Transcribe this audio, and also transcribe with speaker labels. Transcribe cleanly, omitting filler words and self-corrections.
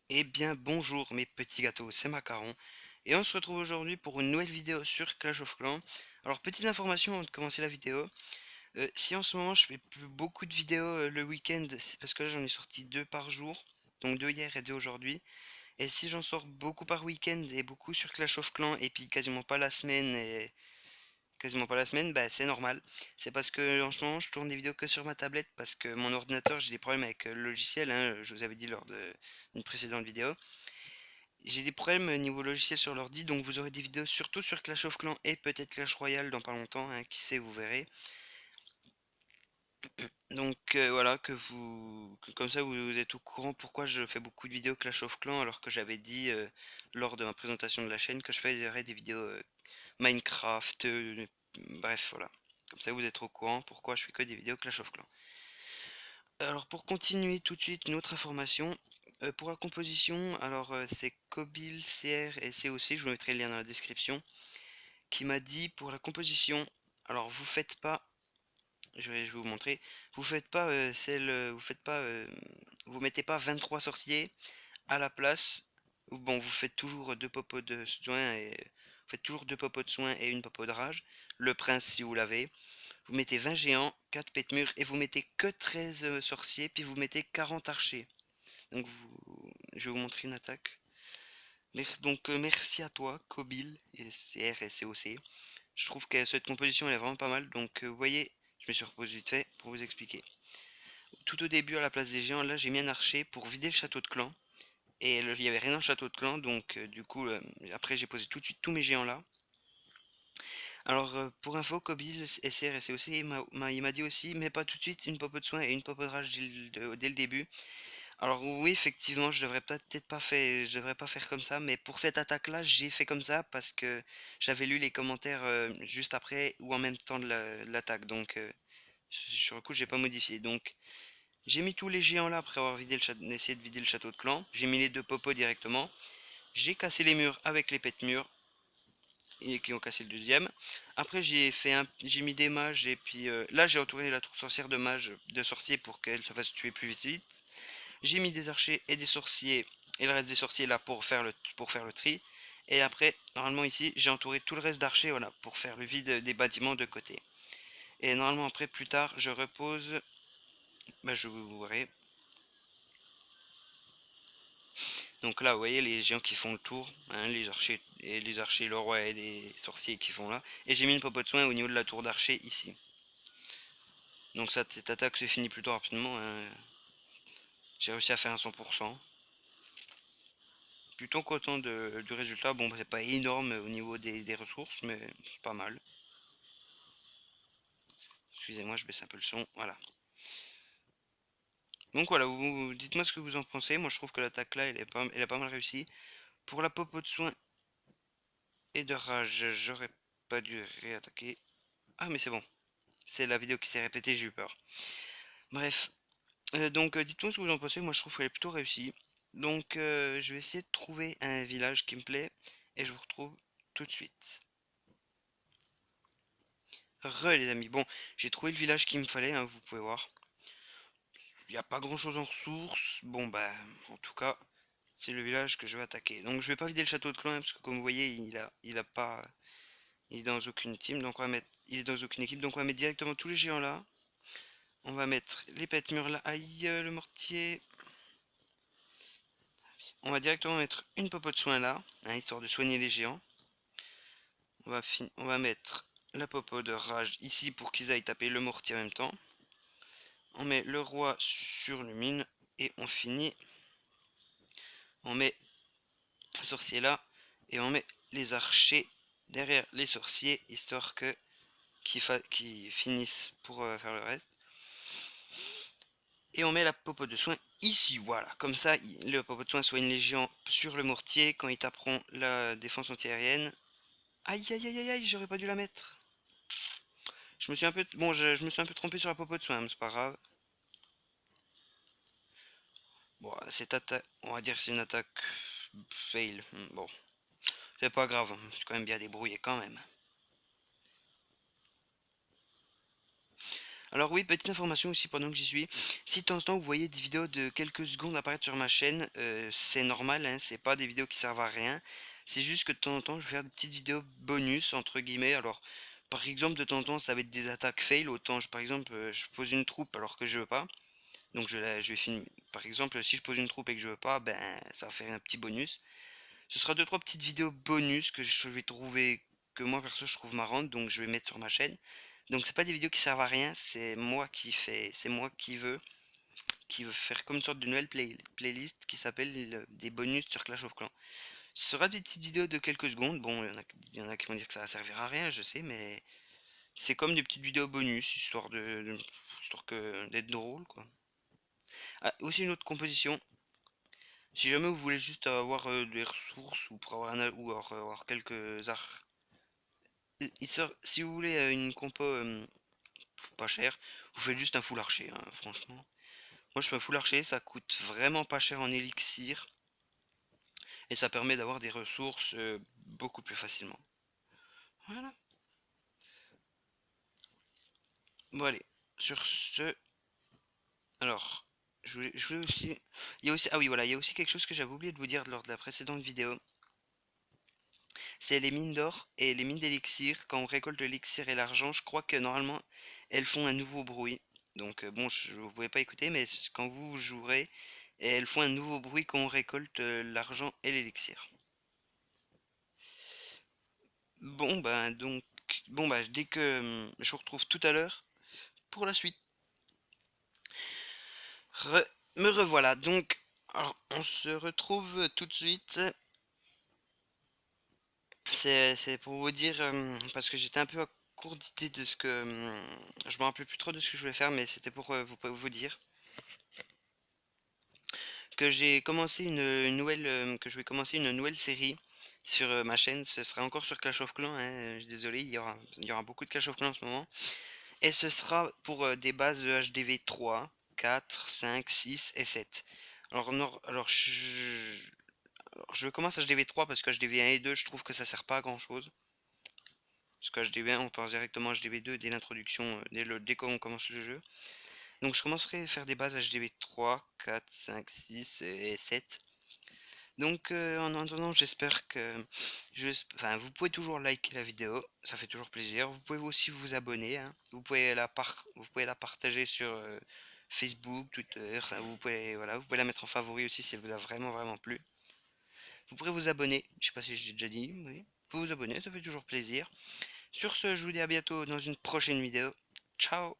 Speaker 1: Eh bien bonjour mes petits gâteaux, c'est Macaron et on se retrouve aujourd'hui pour une nouvelle vidéo sur Clash of Clans. Alors petite information avant de commencer la vidéo, si en ce moment je fais plus beaucoup de vidéos le week-end, c'est parce que là j'en ai sorti deux par jour, donc deux hier et deux aujourd'hui. Et si j'en sors beaucoup par week-end et beaucoup sur Clash of Clans et puis quasiment pas la semaine, bah c'est normal. C'est parce que en ce moment je tourne des vidéos que sur ma tablette parce que mon ordinateur j'ai des problèmes avec le logiciel, hein, je vous avais dit lors d'une précédente vidéo. J'ai des problèmes niveau logiciel sur l'ordi, donc vous aurez des vidéos surtout sur Clash of Clans et peut-être Clash Royale dans pas longtemps, hein, qui sait, vous verrez. Donc voilà, comme ça vous êtes au courant pourquoi je fais beaucoup de vidéos Clash of Clans alors que j'avais dit lors de ma présentation de la chaîne que je ferais des vidéos Minecraft, bref voilà. Comme ça vous êtes au courant pourquoi je fais que des vidéos Clash of Clans. Alors pour continuer tout de suite, une autre information. Pour la composition, alors c'est Kobil, CR et COC, je vous mettrai le lien dans la description, qui m'a dit pour la composition, alors vous faites pas, je vais vous montrer, vous mettez pas 23 sorciers à la place, bon vous faites toujours deux popos de soin et vous faites toujours deux popos de soin et une popo de rage, le prince si vous l'avez. Vous mettez 20 géants, 4 pets mûrs et vous mettez que 13 sorciers, puis vous mettez 40 archers. Donc je vais vous montrer une attaque. Merci à toi, Kobil, et CR et COC. Je trouve que cette composition elle est vraiment pas mal. Donc vous voyez, je me suis reposé vite fait pour vous expliquer. Tout au début à la place des géants, là j'ai mis un archer pour vider le château de clan. Et il n'y avait rien dans le château de clan, donc du coup après j'ai posé tout de suite tous mes géants là. Alors, pour info, Kobil, SR et COC, il m'a dit aussi, mais pas tout de suite, une popo de soin et une popo de rage dès le début. Alors oui, effectivement, je devrais pas faire comme ça, mais pour cette attaque-là, j'ai fait comme ça parce que j'avais lu les commentaires juste après ou en même temps de l'attaque, donc sur le coup, j'ai pas modifié. Donc, j'ai mis tous les géants là après avoir essayé de vider le château de clan. J'ai mis les deux popos directement. J'ai cassé les murs avec les pets murs et qui ont cassé le deuxième. Après j'ai mis des mages et puis là j'ai entouré la tour sorcière de mages, de sorciers pour qu'elle se fasse tuer plus vite. J'ai mis des archers et des sorciers et le reste des sorciers là pour faire le tri. Et après normalement ici j'ai entouré tout le reste d'archers voilà pour faire le vide des bâtiments de côté. Et normalement après plus tard je repose, bah je vous verrai. Donc là vous voyez les géants qui font le tour, hein, les archers, le roi et les sorciers qui font là. Et j'ai mis une popo de soin au niveau de la tour d'archer ici. Donc cette attaque se finit plutôt rapidement, hein. J'ai réussi à faire un 100%. Plutôt content du résultat. Bon, c'est pas énorme au niveau des ressources, mais c'est pas mal. Excusez-moi, je baisse un peu le son. Voilà. Donc voilà, dites-moi ce que vous en pensez. Moi, je trouve que l'attaque là, elle a pas mal réussi. Pour la popo de soin et de rage, j'aurais pas dû réattaquer. Ah, mais c'est bon. C'est la vidéo qui s'est répétée, j'ai eu peur. Bref. Dites-moi ce que vous en pensez. Moi, je trouve qu'elle est plutôt réussie. Donc, je vais essayer de trouver un village qui me plaît. Et je vous retrouve tout de suite. Les amis. Bon, j'ai trouvé le village qu'il me fallait, hein, vous pouvez voir. Il n'y a pas grand chose en ressources. Bon, bah, en tout cas, c'est le village que je vais attaquer. Donc, je vais pas vider le château de clan, hein, parce que comme vous voyez, il a pas. Il est dans aucune team. Donc, il est dans aucune équipe. Donc, on va mettre directement tous les géants là. On va mettre les pets murs là. Aïe, le mortier. On va directement mettre une popo de soin là, hein, histoire de soigner les géants. On va mettre la popo de rage ici pour qu'ils aillent taper le mortier en même temps. On met le roi sur le mine et on finit. On met le sorcier là et on met les archers derrière les sorciers histoire que qu'ils finissent pour faire le reste. Et on met la popo de soin ici, voilà. Comme ça, le popo de soin soigne les géants sur le mortier quand ils taperont la défense antiaérienne. Aïe aïe aïe aïe aïe, j'aurais pas dû la mettre. Je me suis un peu trompé sur la popo de soin, mais c'est pas grave. Bon, cette attaque, on va dire que c'est une attaque fail. Bon, c'est pas grave, je suis quand même bien débrouillé quand même. Alors oui, petite information aussi pendant que j'y suis. Si de temps en temps vous voyez des vidéos de quelques secondes apparaître sur ma chaîne, c'est normal, hein, c'est pas des vidéos qui servent à rien. C'est juste que de temps en temps, je vais faire des petites vidéos bonus entre guillemets. Alors, par exemple, de temps en temps, ça va être des attaques fail. Autant, par exemple, je pose une troupe alors que je veux pas. Donc je vais filmer. Par exemple, si je pose une troupe et que je veux pas, ben ça va faire un petit bonus. Ce sera deux trois petites vidéos bonus que je vais trouver que moi perso je trouve marrantes, donc je vais mettre sur ma chaîne. Donc c'est pas des vidéos qui servent à rien, c'est moi qui veut faire comme une sorte de nouvelle playlist qui s'appelle des bonus sur Clash of Clans. Ce sera des petites vidéos de quelques secondes. Bon, il y en a qui vont dire que ça va servir à rien, je sais, mais c'est comme des petites vidéos bonus histoire histoire que d'être drôle quoi. Ah, aussi une autre composition. Si jamais vous voulez juste avoir des ressources ou pour avoir ou avoir quelques arts, si vous voulez une compo pas chère, vous faites juste un full archer, hein, franchement. Moi je fais un full archer, ça coûte vraiment pas cher en élixir et ça permet d'avoir des ressources beaucoup plus facilement. Voilà. Bon allez, sur ce, alors je voulais aussi, il y a aussi, ah oui voilà, il y a aussi quelque chose que j'avais oublié de vous dire lors de la précédente vidéo. C'est les mines d'or et les mines d'élixir. Quand on récolte l'élixir et l'argent, je crois que normalement elles font un nouveau bruit. Donc bon, vous pouvez pas écouter, mais quand vous jouerez, elles font un nouveau bruit quand on récolte l'argent et l'élixir. Bon bah donc bon bah dès que je vous retrouve tout à l'heure pour la suite. Me revoilà donc. Alors on se retrouve tout de suite. C'est pour vous dire, parce que j'étais un peu à court d'idées de ce que, je me rappelle plus trop de ce que je voulais faire, mais c'était pour vous dire que j'ai commencé une nouvelle, que je vais commencer une nouvelle série sur ma chaîne. Ce sera encore sur Clash of Clans, hein, désolé, il y aura beaucoup de Clash of Clans en ce moment. Et ce sera pour des bases de HDV 3, 4, 5, 6 et 7. Alors, alors je commence HDV 3 parce que HDV 1 et 2, je trouve que ça sert pas à grand chose. Parce que HDV1, on passe directement à HDV2 dès l'introduction, dès qu'on commence le jeu. Donc je commencerai à faire des bases HDV3, 4, 5, 6 et 7. Donc en attendant, j'espère que enfin, vous pouvez toujours liker la vidéo, ça fait toujours plaisir. Vous pouvez aussi vous abonner, hein. Vous pouvez la partager sur Facebook, Twitter. Enfin, voilà, vous pouvez la mettre en favori aussi si elle vous a vraiment plu. Vous pourrez vous abonner. Je sais pas si je l'ai déjà dit, oui. Vous pouvez vous abonner, ça fait toujours plaisir. Sur ce, je vous dis à bientôt dans une prochaine vidéo. Ciao!